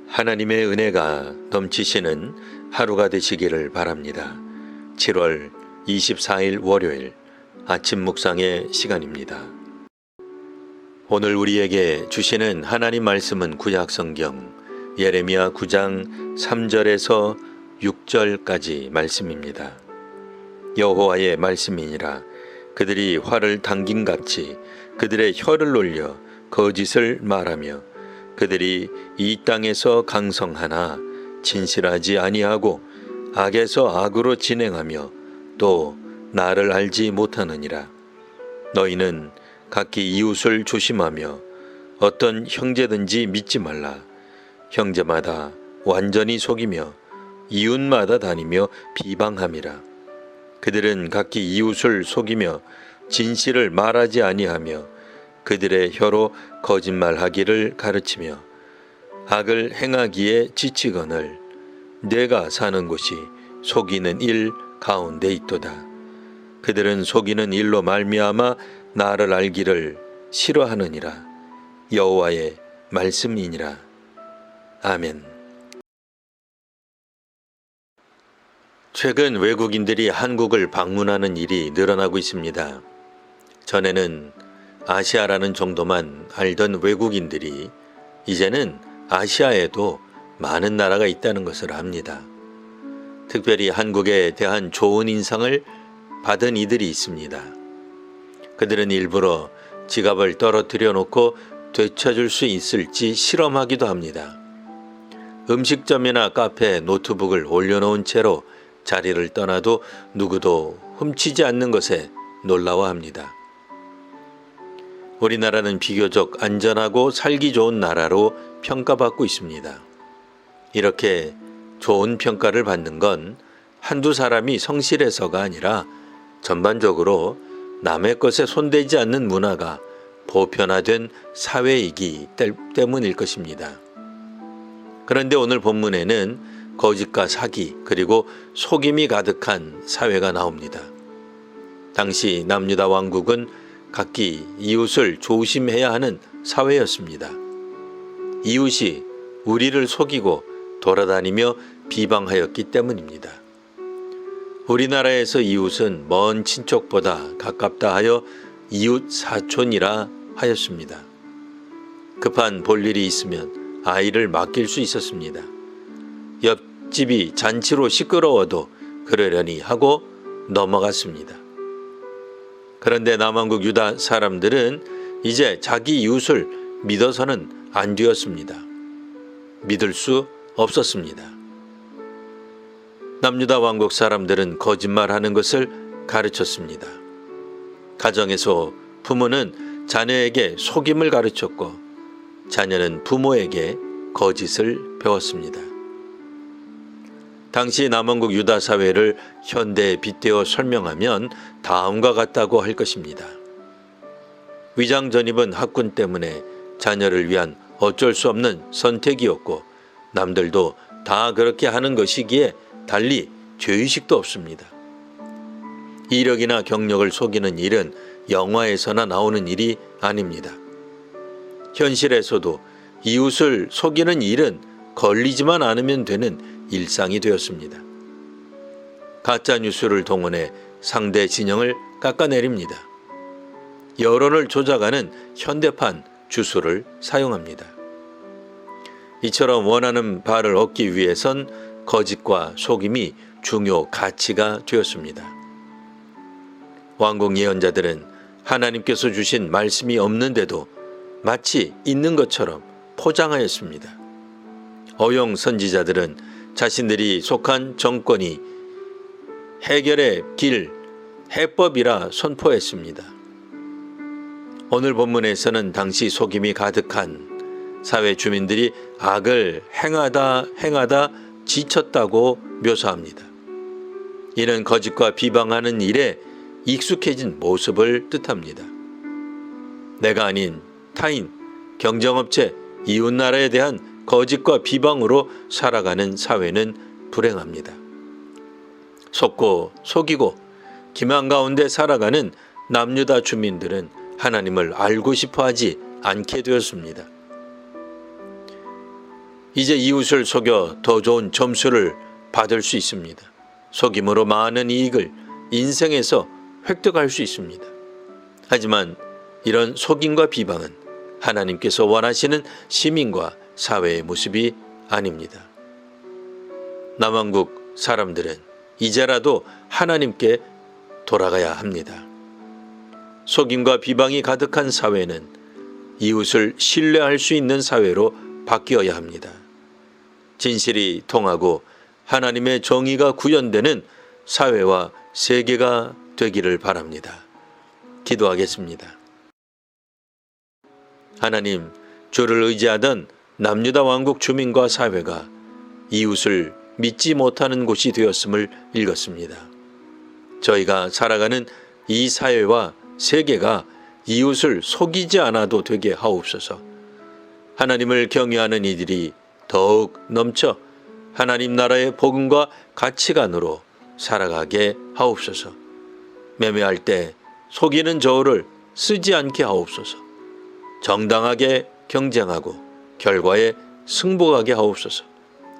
하나님의 은혜가 넘치시는 하루가 되시기를 바랍니다. 7월 24일 월요일 아침 묵상의 시간입니다. 오늘 우리에게 주시는 하나님 말씀은 구약성경 예레미야 9장 3절에서 6절까지 말씀입니다. 여호와의 말씀이니라. 그들이 활을 당김같이 그들의 혀를 놀려 거짓을 말하며 그들이 이 땅에서 강성하나 진실하지 아니하고 악에서 악으로 진행하며 또 나를 알지 못하느니라. 너희는 각기 이웃을 조심하며 어떤 형제든지 믿지 말라. 형제마다 완전히 속이며 이웃마다 다니며 비방함이라. 그들은 각기 이웃을 속이며 진실을 말하지 아니하며 그들의 혀로 거짓말하기를 가르치며 악을 행하기에 지치거늘 내가 사는 곳이 속이는 일 가운데 있도다. 그들은 속이는 일로 말미암아 나를 알기를 싫어하느니라. 여호와의 말씀이니라. 아멘. 최근 외국인들이 한국을 방문하는 일이 늘어나고 있습니다. 전에는 아시아라는 정도만 알던 외국인들이 이제는 아시아에도 많은 나라가 있다는 것을 압니다. 특별히 한국에 대한 좋은 인상을 받은 이들이 있습니다. 그들은 일부러 지갑을 떨어뜨려 놓고 되찾을 수 있을지 실험하기도 합니다. 음식점이나 카페에 노트북을 올려놓은 채로 자리를 떠나도 누구도 훔치지 않는 것에 놀라워합니다. 우리나라는 비교적 안전하고 살기 좋은 나라로 평가받고 있습니다. 이렇게 좋은 평가를 받는 건 한두 사람이 성실해서가 아니라 전반적으로 남의 것에 손대지 않는 문화가 보편화된 사회이기 때문일 것입니다. 그런데 오늘 본문에는 거짓과 사기 그리고 속임이 가득한 사회가 나옵니다. 당시 남유다 왕국은 각기 이웃을 조심해야 하는 사회였습니다. 이웃이 우리를 속이고 돌아다니며 비방하였기 때문입니다. 우리나라에서 이웃은 먼 친척보다 가깝다 하여 이웃 사촌이라 하였습니다. 급한 볼일이 있으면 아이를 맡길 수 있었습니다. 옆집이 잔치로 시끄러워도 그러려니 하고 넘어갔습니다. 그런데 남왕국 유다 사람들은 이제 자기 이웃을 믿어서는 안 되었습니다. 믿을 수 없었습니다. 남유다 왕국 사람들은 거짓말하는 것을 가르쳤습니다. 가정에서 부모는 자녀에게 속임을 가르쳤고 자녀는 부모에게 거짓을 배웠습니다. 당시 남왕국 유다 사회를 현대에 빗대어 설명하면 다음과 같다고 할 것입니다. 위장 전입은 학군 때문에 자녀를 위한 어쩔 수 없는 선택이었고 남들도 다 그렇게 하는 것이기에 달리 죄의식도 없습니다. 이력이나 경력을 속이는 일은 영화에서나 나오는 일이 아닙니다. 현실에서도 이웃을 속이는 일은 걸리지만 않으면 되는 일상이 되었습니다. 가짜뉴스를 동원해 상대 진영을 깎아내립니다. 여론을 조작하는 현대판 주술을 사용합니다. 이처럼 원하는 바를 얻기 위해선 거짓과 속임이 중요 가치가 되었습니다. 왕국 예언자들은 하나님께서 주신 말씀이 없는데도 마치 있는 것처럼 포장하였습니다. 어용 선지자들은 자신들이 속한 정권이 해결의 길, 해법이라 선포했습니다. 오늘 본문에서는 당시 속임이 가득한 사회 주민들이 악을 행하다 지쳤다고 묘사합니다. 이는 거짓과 비방하는 일에 익숙해진 모습을 뜻합니다. 내가 아닌 타인, 경쟁업체, 이웃나라에 대한 거짓과 비방으로 살아가는 사회는 불행합니다. 속고 속이고 기만 가운데 살아가는 남유다 주민들은 하나님을 알고 싶어 하지 않게 되었습니다. 이제 이웃을 속여 더 좋은 점수를 받을 수 있습니다. 속임으로 많은 이익을 인생에서 획득할 수 있습니다. 하지만 이런 속임과 비방은 하나님께서 원하시는 시민과 사회의 모습이 아닙니다. 남왕국 사람들은 이제라도 하나님께 돌아가야 합니다. 속임과 비방이 가득한 사회는 이웃을 신뢰할 수 있는 사회로 바뀌어야 합니다. 진실이 통하고 하나님의 정의가 구현되는 사회와 세계가 되기를 바랍니다. 기도하겠습니다. 하나님, 주를 의지하던 남유다 왕국 주민과 사회가 이웃을 믿지 못하는 곳이 되었음을 읽었습니다. 저희가 살아가는 이 사회와 세계가 이웃을 속이지 않아도 되게 하옵소서. 하나님을 경외하는 이들이 더욱 넘쳐 하나님 나라의 복음과 가치관으로 살아가게 하옵소서. 매매할 때 속이는 저울을 쓰지 않게 하옵소서. 정당하게 경쟁하고 결과에 승복하게 하옵소서.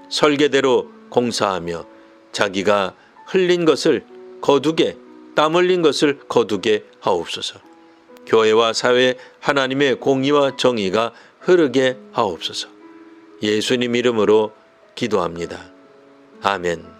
설계대로 공사하며 자기가 흘린 것을 거두게, 땀 흘린 것을 거두게 하옵소서. 교회와 사회에 하나님의 공의와 정의가 흐르게 하옵소서. 예수님 이름으로 기도합니다. 아멘.